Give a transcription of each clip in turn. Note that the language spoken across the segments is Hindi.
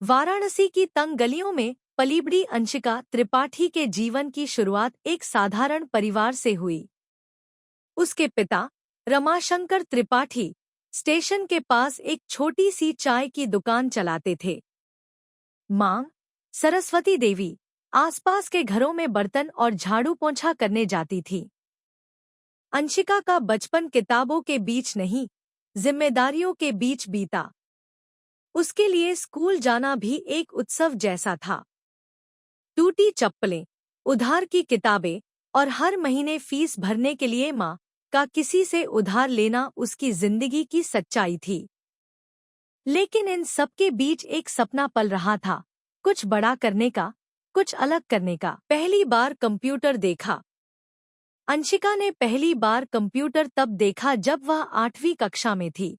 वाराणसी की तंग गलियों में पलीबड़ी अंशिका त्रिपाठी के जीवन की शुरुआत एक साधारण परिवार से हुई। उसके पिता रमाशंकर त्रिपाठी स्टेशन के पास एक छोटी सी चाय की दुकान चलाते थे। मां सरस्वती देवी आसपास के घरों में बर्तन और झाड़ू पोंछा करने जाती थी। अंशिका का बचपन किताबों के बीच नहीं, जिम्मेदारियों के बीच बीता। उसके लिए स्कूल जाना भी एक उत्सव जैसा था। टूटी चप्पलें, उधार की किताबें और हर महीने फीस भरने के लिए मां का किसी से उधार लेना उसकी जिंदगी की सच्चाई थी। लेकिन इन सब के बीच एक सपना पल रहा था, कुछ बड़ा करने का, कुछ अलग करने का। पहली बार कंप्यूटर देखा। अंशिका ने पहली बार कंप्यूटर तब देखा जब वह 8वीं कक्षा में थी।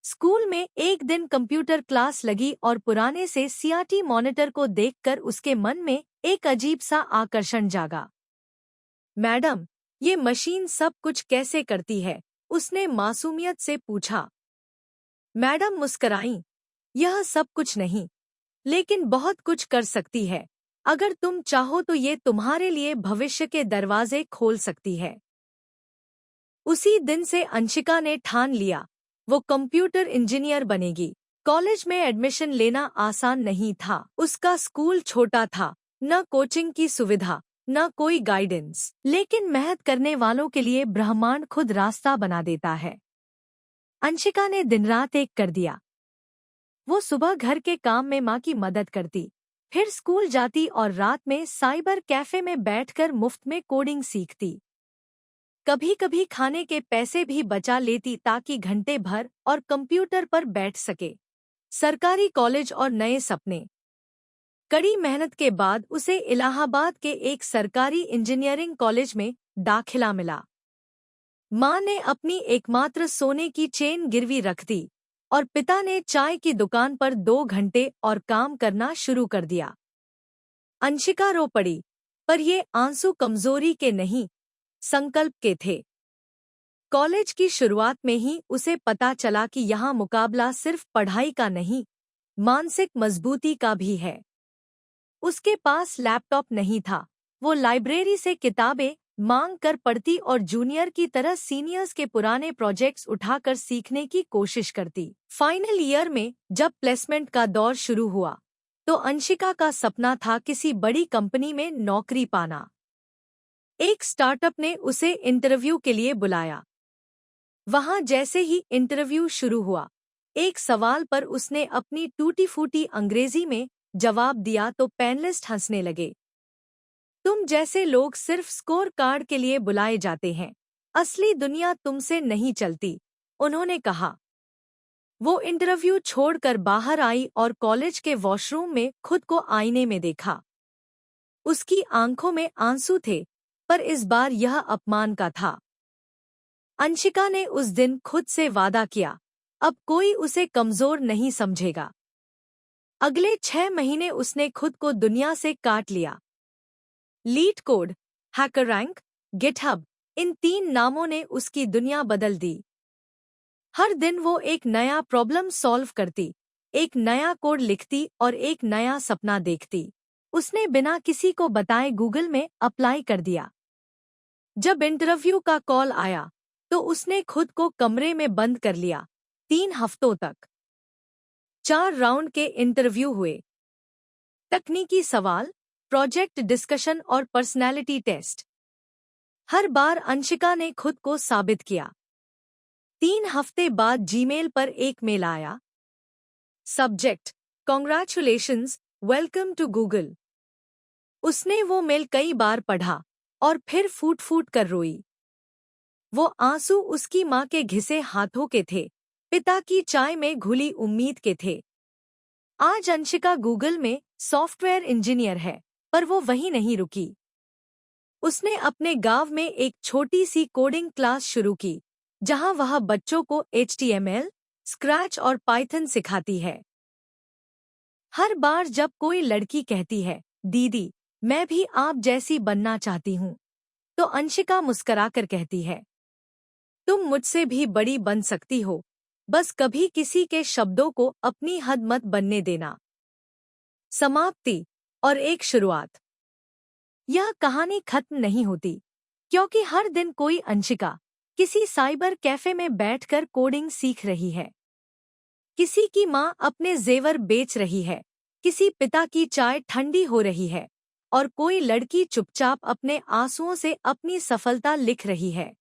स्कूल में एक दिन कंप्यूटर क्लास लगी और पुराने से सीआरटी मॉनिटर को देखकर उसके मन में एक अजीब सा आकर्षण जागा। मैडम, ये मशीन सब कुछ कैसे करती है? उसने मासूमियत से पूछा। मैडम मुस्कराईं। यह सब कुछ नहीं, लेकिन बहुत कुछ कर सकती है। अगर तुम चाहो तो ये तुम्हारे लिए भविष्य के दरवाजे खोल सकती है। उसी दिन से अंशिका ने ठान लिया, वो कंप्यूटर इंजीनियर बनेगी। कॉलेज में एडमिशन लेना आसान नहीं था। उसका स्कूल छोटा था, न कोचिंग की सुविधा, न कोई गाइडेंस। लेकिन मेहनत करने वालों के लिए ब्रह्मांड खुद रास्ता बना देता है। अंशिका ने दिन रात एक कर दिया। वो सुबह घर के काम में माँ की मदद करती, फिर स्कूल जाती और रात में साइबर कैफे में बैठकर मुफ्त में कोडिंग सीखती। कभी कभी खाने के पैसे भी बचा लेती ताकि घंटे भर और कंप्यूटर पर बैठ सके। सरकारी कॉलेज और नए सपने। कड़ी मेहनत के बाद उसे इलाहाबाद के एक सरकारी इंजीनियरिंग कॉलेज में दाखिला मिला। मां ने अपनी एकमात्र सोने की चेन गिरवी रख दी और पिता ने चाय की दुकान पर 2 घंटे और काम करना शुरू कर दिया। अंशिका रो पड़ी, पर ये आंसू कमजोरी के नहीं, संकल्प के थे। कॉलेज की शुरुआत में ही उसे पता चला कि यहाँ मुकाबला सिर्फ पढ़ाई का नहीं, मानसिक मजबूती का भी है। उसके पास लैपटॉप नहीं था। वो लाइब्रेरी से किताबें मांग कर पढ़ती और जूनियर की तरह सीनियर्स के पुराने प्रोजेक्ट्स उठाकर सीखने की कोशिश करती। फाइनल ईयर में जब प्लेसमेंट का दौर शुरू हुआ, तो अंशिका का सपना था किसी बड़ी कंपनी में नौकरी पाना। एक स्टार्टअप ने उसे इंटरव्यू के लिए बुलाया। वहां जैसे ही इंटरव्यू शुरू हुआ, एक सवाल पर उसने अपनी टूटी-फूटी अंग्रेजी में जवाब दिया तो पैनलिस्ट हंसने लगे। तुम जैसे लोग सिर्फ स्कोर कार्ड के लिए बुलाए जाते हैं, असली दुनिया तुमसे नहीं चलती, उन्होंने कहा। वो इंटरव्यू छोड़कर बाहर आई और कॉलेज के वॉशरूम में खुद को आईने में देखा। उसकी आंखों में आंसू थे, पर इस बार यह अपमान का था। अंशिका ने उस दिन खुद से वादा किया, अब कोई उसे कमजोर नहीं समझेगा। अगले 6 महीने उसने खुद को दुनिया से काट लिया। लीड कोड, हैकररैंक, गिटहब, इन 3 नामों ने उसकी दुनिया बदल दी। हर दिन वो एक नया प्रॉब्लम सॉल्व करती, एक नया कोड लिखती और एक नया सपना देखती। उसने बिना किसी को बताए गूगल में अप्लाई कर दिया। जब इंटरव्यू का कॉल आया, तो उसने खुद को कमरे में बंद कर लिया। 3 हफ्तों तक 4 राउंड के इंटरव्यू हुए। तकनीकी सवाल, प्रोजेक्ट डिस्कशन और पर्सनैलिटी टेस्ट। हर बार अंशिका ने खुद को साबित किया। 3 हफ्ते बाद जीमेल पर एक मेल आया। Subject, congratulations, welcome to Google. उसने वो मेल कई बार पढ़ा और फिर फूट फूट कर रोई। वो आंसू उसकी माँ के घिसे हाथों के थे, पिता की चाय में घुली उम्मीद के थे। आज अंशिका गूगल में सॉफ्टवेयर इंजीनियर है, पर वो वहीं नहीं रुकी। उसने अपने गांव में एक छोटी सी कोडिंग क्लास शुरू की, जहां वह बच्चों को HTML, स्क्रैच और पाइथन सिखाती है। हर बार जब कोई लड़की कहती है, दीदी, मैं भी आप जैसी बनना चाहती हूँ, तो अंशिका मुस्कुराकर कहती है, तुम मुझसे भी बड़ी बन सकती हो, बस कभी किसी के शब्दों को अपनी हद मत बनने देना। समाप्ति और एक शुरुआत। यह कहानी खत्म नहीं होती, क्योंकि हर दिन कोई अंशिका किसी साइबर कैफे में बैठकर कोडिंग सीख रही है। किसी की माँ अपने जेवर बेच रही है, किसी पिता की चाय ठंडी हो रही है, और कोई लड़की चुपचाप अपने आंसुओं से अपनी सफलता लिख रही है।